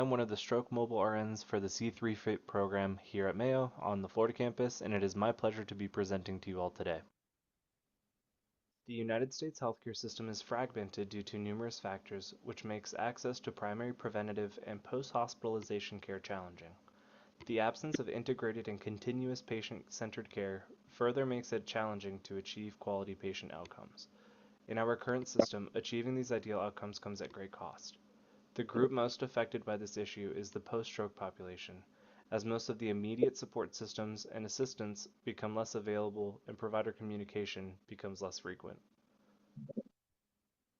I'm one of the Stroke Mobile RNs for the C3 Fit program here at Mayo on the Florida campus, and it is my pleasure to be presenting to you all today. The United States healthcare system is fragmented due to numerous factors, which makes access to primary preventative and post-hospitalization care challenging. The absence of integrated and continuous patient-centered care further makes it challenging to achieve quality patient outcomes. In our current system, achieving these ideal outcomes comes at great cost. The group most affected by this issue is the post-stroke population, as most of the immediate support systems and assistance become less available and provider communication becomes less frequent.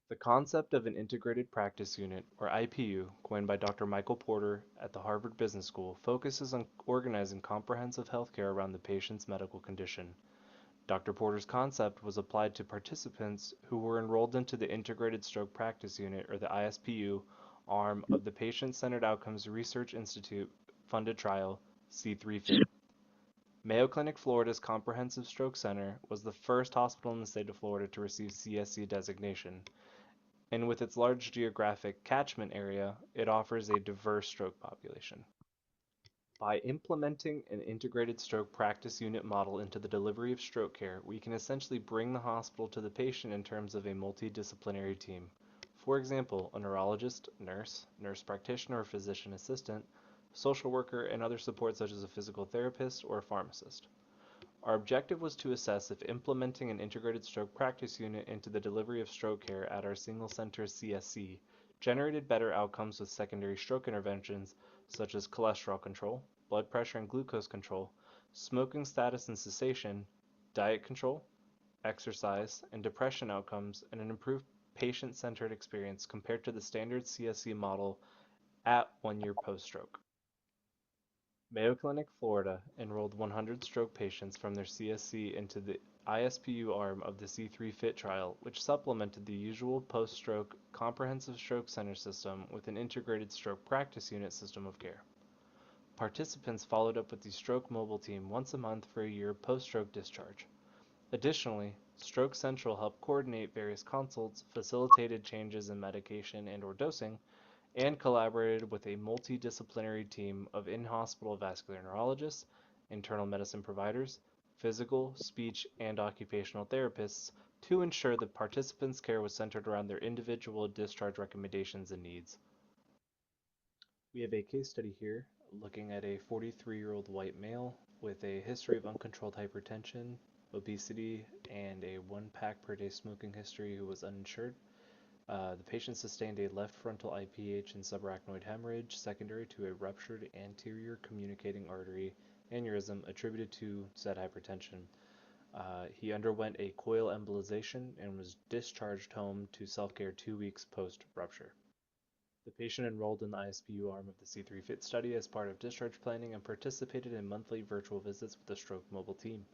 The concept of an integrated practice unit, or IPU, coined by Dr. Michael Porter at the Harvard Business School, focuses on organizing comprehensive healthcare around the patient's medical condition. Dr. Porter's concept was applied to participants who were enrolled into the Integrated Stroke Practice Unit, or the ISPU, arm of the Patient-Centered Outcomes Research Institute funded trial, C3FIT. Mayo Clinic Florida's Comprehensive Stroke Center was the first hospital in the state of Florida to receive CSC designation, and with its large geographic catchment area, it offers a diverse stroke population. By implementing an integrated stroke practice unit model into the delivery of stroke care, we can essentially bring the hospital to the patient in terms of a multidisciplinary team. For example, a neurologist, nurse, nurse practitioner or physician assistant, social worker, and other support such as a physical therapist or a pharmacist. Our objective was to assess if implementing an integrated stroke practice unit into the delivery of stroke care at our single center CSC generated better outcomes with secondary stroke interventions such as cholesterol control, blood pressure and glucose control, smoking status and cessation, diet control, exercise, and depression outcomes, and an improved patient-centered experience compared to the standard CSC model at 1 year post-stroke. Mayo Clinic Florida enrolled 100 stroke patients from their CSC into the ISPU arm of the C3 FIT trial, which supplemented the usual post-stroke comprehensive stroke center system with an integrated stroke practice unit system of care. Participants followed up with the stroke mobile team once a month for a year post-stroke discharge. Additionally, Stroke Central helped coordinate various consults, facilitated changes in medication and/or dosing, and collaborated with a multidisciplinary team of in-hospital vascular neurologists, internal medicine providers, physical, speech, and occupational therapists to ensure that participants' care was centered around their individual discharge recommendations and needs. We have a case study here looking at a 43-year-old white male with a history of uncontrolled hypertension, obesity, and a 1 pack per day smoking history who was uninsured. The patient sustained a left frontal IPH and subarachnoid hemorrhage secondary to a ruptured anterior communicating artery aneurysm attributed to said hypertension. He underwent a coil embolization and was discharged home to self-care 2 weeks post-rupture. The patient enrolled in the ISPU arm of the C3 FIT study as part of discharge planning and participated in monthly virtual visits with the Stroke Mobile team.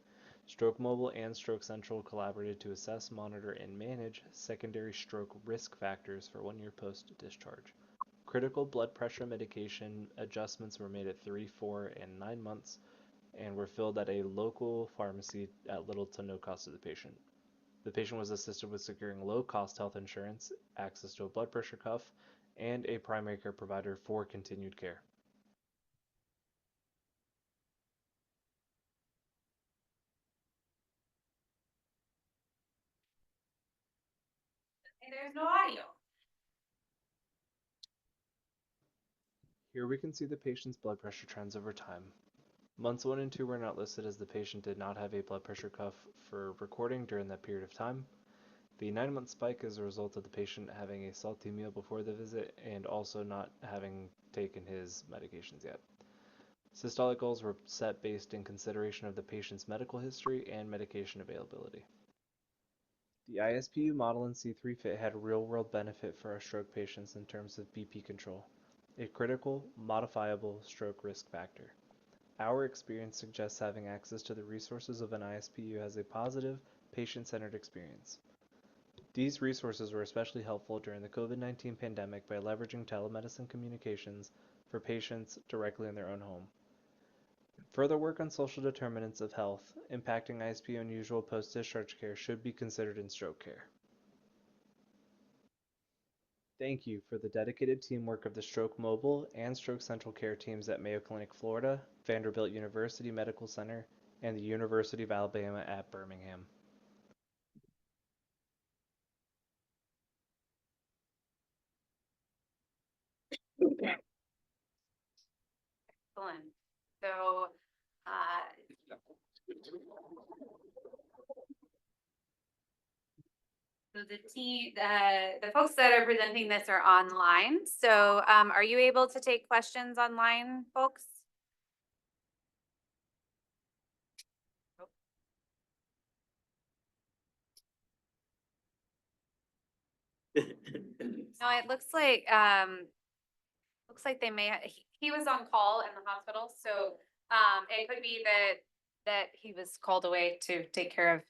Stroke Mobile and Stroke Central collaborated to assess, monitor, and manage secondary stroke risk factors for 1 year post-discharge. Critical blood pressure medication adjustments were made at 3, 4, and 9 months and were filled at a local pharmacy at little to no cost to the patient. The patient was assisted with securing low-cost health insurance, access to a blood pressure cuff, and a primary care provider for continued care. There's no audio. Here we can see the patient's blood pressure trends over time. Months 1 and 2 were not listed as the patient did not have a blood pressure cuff for recording during that period of time. The 9-month spike is a result of the patient having a salty meal before the visit and also not having taken his medications yet. Systolic goals were set based in consideration of the patient's medical history and medication availability. The ISPU model in C3 Fit had real-world benefit for our stroke patients in terms of BP control, a critical, modifiable stroke risk factor. Our experience suggests having access to the resources of an ISPU has a positive, patient-centered experience. These resources were especially helpful during the COVID-19 pandemic by leveraging telemedicine communications for patients directly in their own home. Further work on social determinants of health impacting ISPU and usual post-discharge care should be considered in stroke care. Thank you for the dedicated teamwork of the Stroke Mobile and Stroke Central Care teams at Mayo Clinic, Florida, Vanderbilt University Medical Center, and the University of Alabama at Birmingham. Excellent. So, so the folks that are presenting this are online. So, are you able to take questions online, folks? No, it looks like they may, he was on call in the hospital, so, it could be that he was called away to take care of,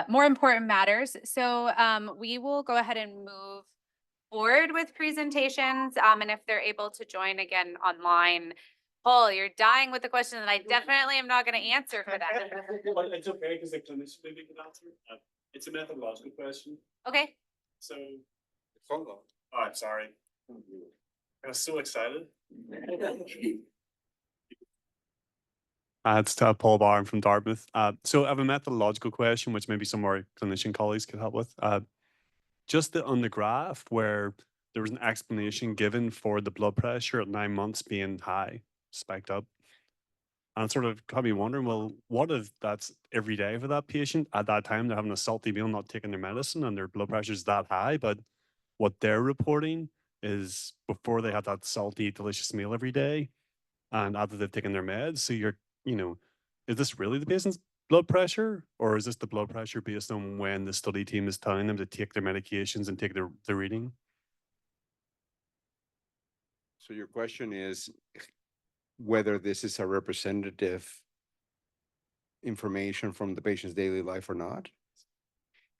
more important matters. So, we will go ahead and move forward with presentations, and if they're able to join again online. Paul, you're dying with the question that I definitely am not gonna answer for that. But it's okay, because the clinician maybe can answer. It's a methodological question, Okay, so. Hold on. Oh, I'm sorry. I was so excited. It's Paul Barron from Dartmouth. So I have a methodological question, which maybe some of our clinician colleagues could help with. Just on the graph where there was an explanation given for the blood pressure at 9 months being high, spiked up. And it sort of got me wondering, well, what if that's every day for that patient? At that time, they're having a salty meal, not taking their medicine, and their blood pressure is that high. But what they're reporting is before they had that salty, delicious meal every day, and after they've taken their meds. So you know, is this really the patient's blood pressure, or is this the blood pressure based on when the study team is telling them to take their medications and take their reading? So your question is whether this is a representative information from the patient's daily life or not,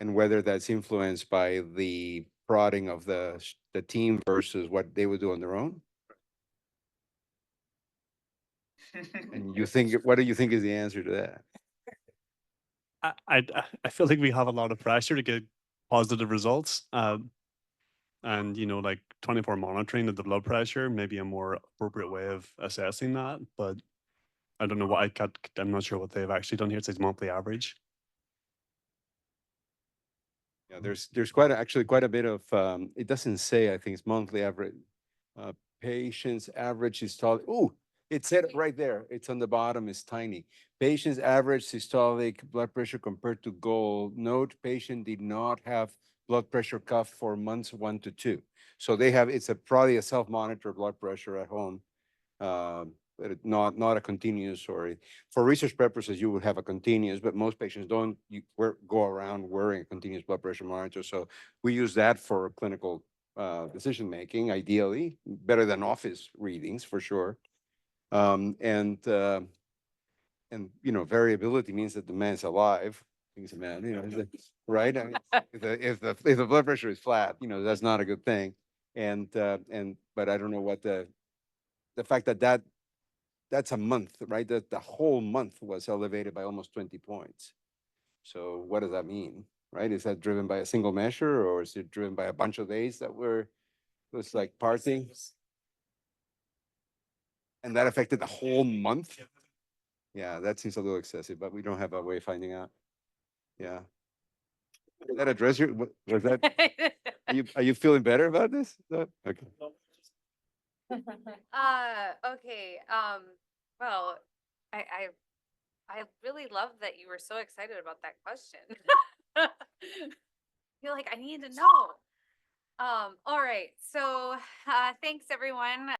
and whether that's influenced by the prodding of the team versus what they would do on their own. And you think, what do you think is the answer to that? I feel like we have a lot of pressure to get positive results. And like 24 monitoring of the blood pressure may be a more appropriate way of assessing that. But I don't know what I'm not sure what they've actually done here. It says monthly average. Yeah, there's actually quite a bit of, it doesn't say, I think it's monthly average. Patient's average systolic, oh, it said it right there. It's on the bottom, it's tiny. Patient's average systolic blood pressure compared to goal. Note patient did not have blood pressure cuff for months 1 to 2. So they have, it's probably a self-monitor blood pressure at home. But not a continuous, or for research purposes, you would have a continuous, but most patients don't go around wearing a continuous blood pressure monitor. So we use that for clinical decision-making, ideally, better than office readings for sure. And variability means that the man's alive. He's a man, right? I mean, if the blood pressure is flat, that's not a good thing. But I don't know what the fact that's a month, right? That the whole month was elevated by almost 20 points. So what does that mean, right? Is that driven by a single measure, or is it driven by a bunch of days that was like parsing? And that affected the whole month? Yeah, that seems a little excessive, but we don't have a way of finding out. Yeah. Did that address was that, are you feeling better about this? Okay. Okay, well, I really love that you were so excited about that question. You're like, I need to know. All right, so, thanks everyone.